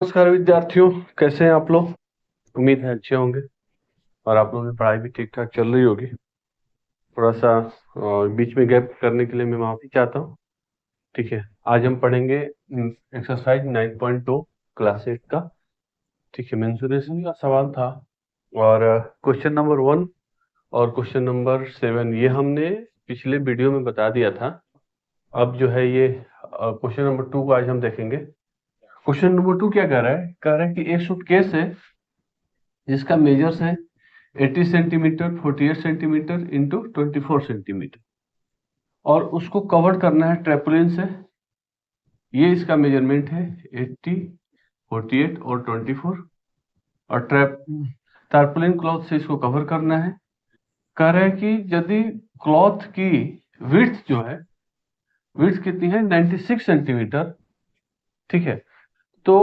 नमस्कार विद्यार्थियों, कैसे हैं आप लोग। उम्मीद है अच्छे होंगे और आप लोगों की पढ़ाई भी ठीक ठाक चल रही होगी। थोड़ा सा बीच में गैप करने के लिए मैं माफी चाहता हूँ। ठीक है, आज हम पढ़ेंगे एक्सरसाइज 9.2 क्लास 8 का। ठीक है, मेंसुरेशन का सवाल था और क्वेश्चन नंबर 1 और क्वेश्चन नंबर 7 ये हमने पिछले वीडियो में बता दिया था। अब जो है ये क्वेश्चन नंबर 2 को आज हम देखेंगे। क्वेश्चन नंबर 2 क्या कह रहा है कि एक सूटकेस है जिसका मेजर्स है 80 सेंटीमीटर, 48 सेंटीमीटर इंटू 24 सेंटीमीटर और उसको कवर करना है ट्रेपोलिन से। ये इसका मेजरमेंट है 80, 48 और 24 और टारपोलिन क्लॉथ से इसको कवर करना है। कह रहा है कि यदि क्लॉथ की विड्थ जो है, विड्थ कितनी है 96 सेंटीमीटर। ठीक है, तो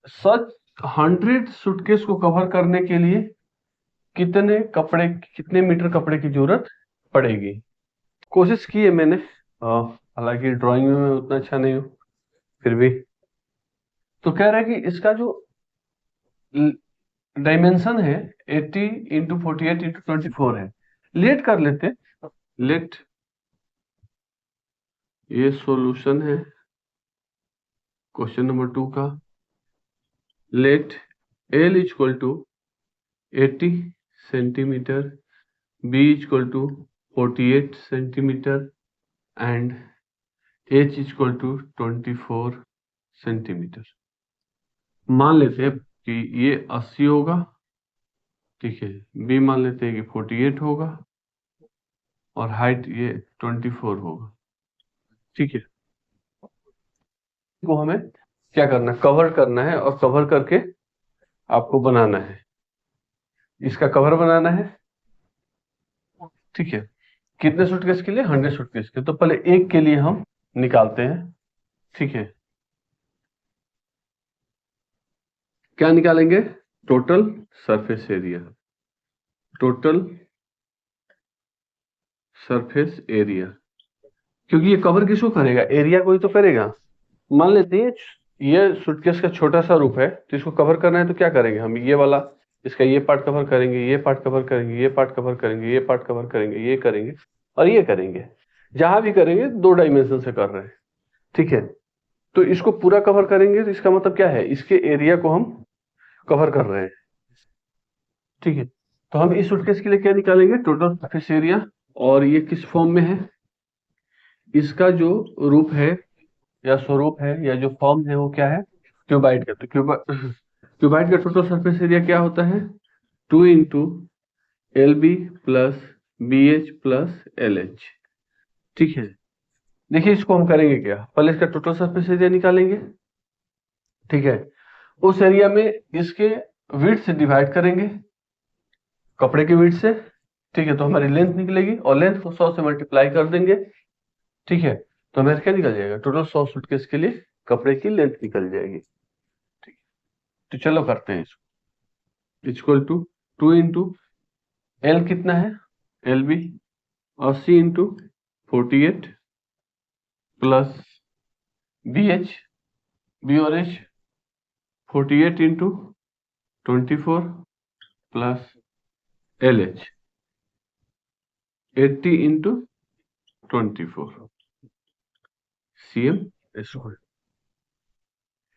सच 100 सूटकेस को कवर करने के लिए कितने मीटर कपड़े की जरूरत पड़ेगी। कोशिश की है मैंने, हालांकि ड्राइंग में मैं उतना अच्छा नहीं हूँ, फिर भी। तो कह रहा है कि इसका जो डायमेंशन है 80 इंटू 48 इंटू 24 है। लेट कर लेते, लेट ये सॉल्यूशन है क्वेश्चन नंबर 2 का। Let L equal to 80 centimetre, B equal to 48 centimetre and H equal to 24 centimetre. मान लेते हैं कि ये 80 होगा। ठीक है, बी मान लेते हैं कि 48 होगा और हाइट ये 24 होगा। ठीक है, को हमें क्या करना है, कवर करना है और कवर करके आपको बनाना है, इसका कवर बनाना है। ठीक है, कितने सूटकेस के लिए, 100 सूटकेस के। तो पहले एक के लिए हम निकालते हैं। ठीक है, क्या निकालेंगे, total surface area, total surface area. क्योंकि ये कवर किसको करेगा, एरिया को ही तो करेगा। मान लेते हैं ये सूटकेस का छोटा सा रूप है, तो इसको कवर करना है तो क्या करेंगे हम, ये वाला इसका ये पार्ट कवर करेंगे, ये पार्ट कवर करेंगे, ये पार्ट कवर करेंगे, ये पार्ट कवर करेंगे, ये करेंगे और ये करेंगे। जहां भी करेंगे 2 डायमेंशन से कर रहे हैं। ठीक है, तो इसको पूरा कवर करेंगे तो इसका मतलब क्या है, इसके एरिया को हम कवर कर रहे हैं। ठीक है, तो हम इस सूटकेस के लिए क्या निकालेंगे, टोटल सरफेस एरिया। और ये किस फॉर्म में है, इसका जो रूप है या स्वरूप है या जो फॉर्म है वो क्या है, क्यूबाइड का। तो क्यूबाइड का टोटल सरफेस एरिया क्या होता है, 2 into L B plus B H plus L H. ठीक है, देखिए इसको हम करेंगे क्या, पहले इसका टोटल सरफेस एरिया निकालेंगे। ठीक है, उस एरिया में इसके विड्थ से डिवाइड करेंगे, कपड़े की विड्थ से। ठीक है, तो हमारी लेंथ निकलेगी और लेंथ को 100 से मल्टीप्लाई कर देंगे। ठीक है, तो हमारे क्या निकल जाएगा, टोटल 100 सूटकेस के लिए कपड़े की लेंथ निकल जाएगी। ठीक, तो चलो करते हैं इसको। इक्वल टू 2 इंटू एल कितना है, l b 80 into 48 plus B h, b और h 48 into 24 plus L h 80 into 24 c m square.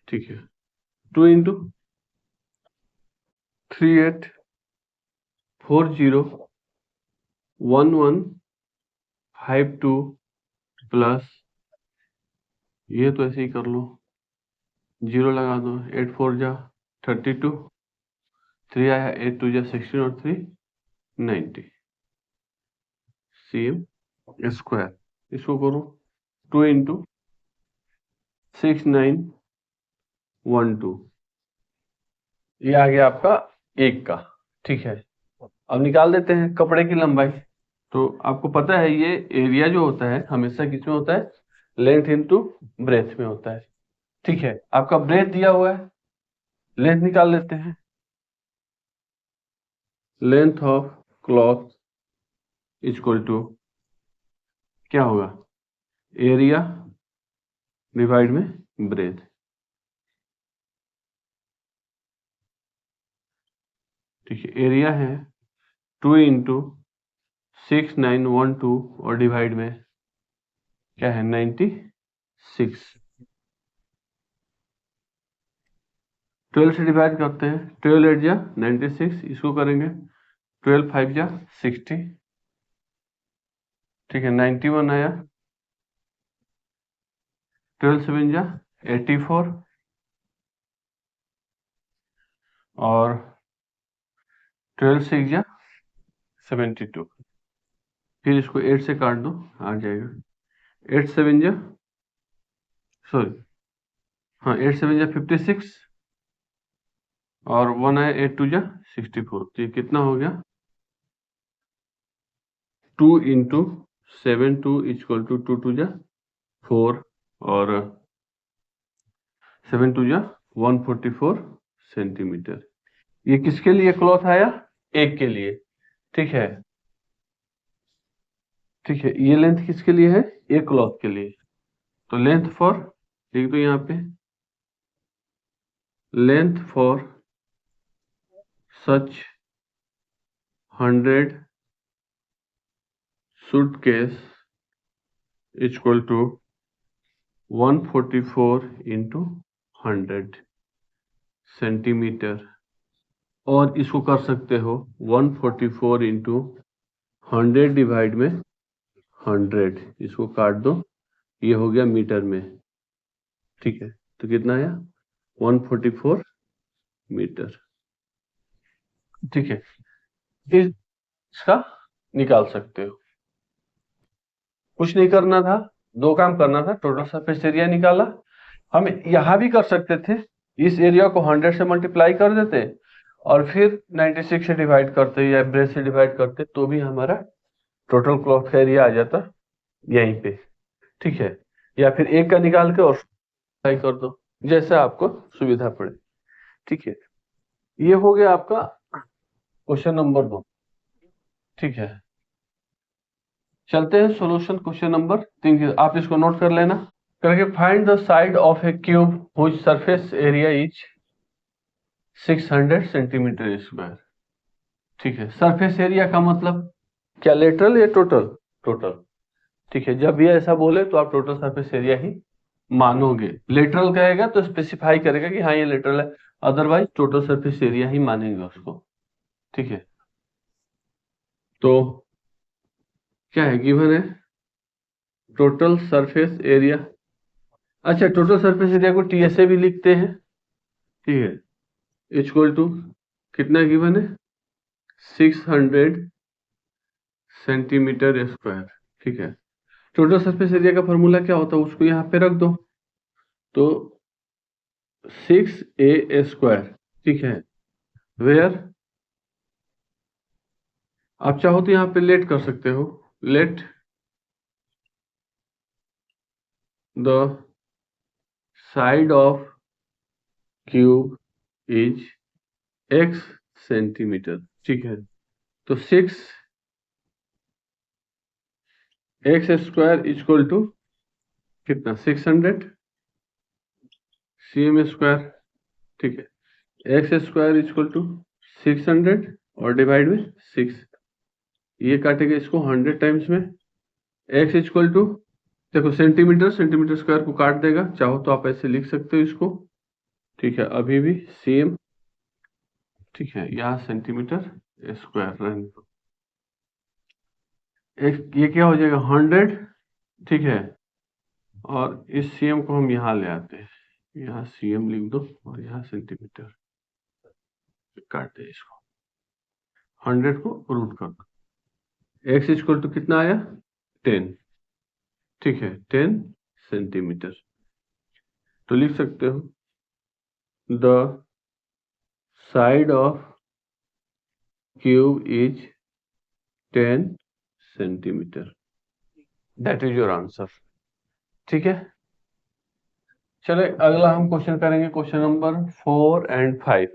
ठीक है, 2 इंटू 38401152 प्लस, ये तो ऐसे ही कर लो, जीरो लगा दो, 8 4 जा 32, 3 आया 8 2 जा 16 और 3 90 सी एम स्क्वायर। इसको करो 2 इंटू 6912, ये आ गया आपका एक का। ठीक है, अब निकाल देते हैं कपड़े की लंबाई। तो आपको पता है ये एरिया जो होता है हमेशा किस में होता है, लेंथ इंटू ब्रेथ में होता है। ठीक है, आपका ब्रेथ दिया हुआ है, लेंथ निकाल लेते हैं। Length of cloth equal to क्या होगा, एरिया डिवाइड में ब्रेथ। ठीक है, एरिया है 2 इंटू 6912 और डिवाइड में क्या है 96। 12 से डिवाइड करते हैं, 12 8 जा 96, इसको करेंगे 12 5 जा 60, ठीक है 91 आया, 12 7 जा 84 और 12 6 जा 72। फिर इसको 8 से काट दो, आ जाएगा 8 7 जा सॉरी हाँ 8 7 जा 56 और 1 आया 8 2 जा 64। तो ये कितना हो गया 2 इंटू 7 2 इक्वल टू 2 2 जा 4 और 7 2 जा 144 सेंटीमीटर। ये किसके लिए क्लॉथ आया, एक के लिए, ठीक है। ठीक है, ये लेंथ किसके लिए है, एक क्लॉथ के लिए। तो लेंथ फॉर लिख दो यहाँ पे, length for such 100 suitcase equal to 144 into 100 centimetre. और इसको कर सकते हो 144 इंटू 100 डिवाइड में 100, इसको काट दो, ये हो गया मीटर में, ठीक है। तो कितना आया 144 मीटर, ठीक है। इसका निकाल सकते हो, कुछ नहीं करना था, दो काम करना था, टोटल सरफेस एरिया निकाला। हम यहां भी कर सकते थे, इस एरिया को 100 से मल्टीप्लाई कर देते और फिर 96 से डिवाइड करते या ब्रेथ से डिवाइड करते, तो भी हमारा टोटल क्लॉथ का एरिया आ जाता यहीं पे, ठीक है। या फिर एक का निकाल के और ट्राई कर दो, जैसा आपको सुविधा पड़े, ठीक है। ये हो गया आपका क्वेश्चन नंबर 2, ठीक है। चलते हैं सॉल्यूशन क्वेश्चन नंबर 3 की, आप इसको नोट कर लेना। करके find the side of A cube which surface area is 600 centimetre square, ठीक है। सरफेस एरिया का मतलब क्या, लेटरल या टोटल, टोटल, ठीक है। जब भी ऐसा बोले तो आप टोटल सरफेस एरिया ही मानोगे, लेटरल कहेगा तो स्पेसिफाई करेगा कि हाँ ये लेटरल है, अदरवाइज टोटल सरफेस एरिया ही मानेंगे उसको, ठीक है। तो क्या है, गिवन है टोटल सरफेस एरिया। अच्छा, टोटल सरफेस एरिया को टीएसए भी लिखते हैं, ठीक है। इक्वल टू कितना गिवन है 600 सेंटीमीटर स्क्वायर, ठीक है। टोटल सरफेस एरिया का फॉर्मूला क्या होता है, उसको यहाँ पे रख दो, तो 6a स्क्वायर, ठीक है। वेयर आप चाहो तो यहाँ पे लेट कर सकते हो, let the side of cube is x centimetre, ठीक है। तो 6x स्क्वायर इक्वल टू कितना 600 cm स्क्वायर, ठीक है। x स्क्वायर इक्वल टू 600 और डिवाइड में 6, ये काटेगा इसको 100 टाइम्स में, x इक्वल टू देखो सेंटीमीटर, सेंटीमीटर स्क्वायर को काट देगा, चाहो तो आप ऐसे लिख सकते हो इसको, ठीक है। अभी भी सेम, ठीक है, यहाँ सेंटीमीटर स्क्वायर रहने दो, ये क्या हो जाएगा 100, ठीक है। और इस सीएम को हम यहाँ ले आते हैं, यहाँ सीएम लिख दो और यहाँ सेंटीमीटर, काट दे इसको, 100 को रूट कर दो, x इक्वल टू कितना आया 10, ठीक है 10 सेंटीमीटर। तो लिख सकते हो the side of cube is 10 centimetre, that is your answer, ठीक है। चले अगला हम क्वेश्चन करेंगे, क्वेश्चन नंबर 4 और 5।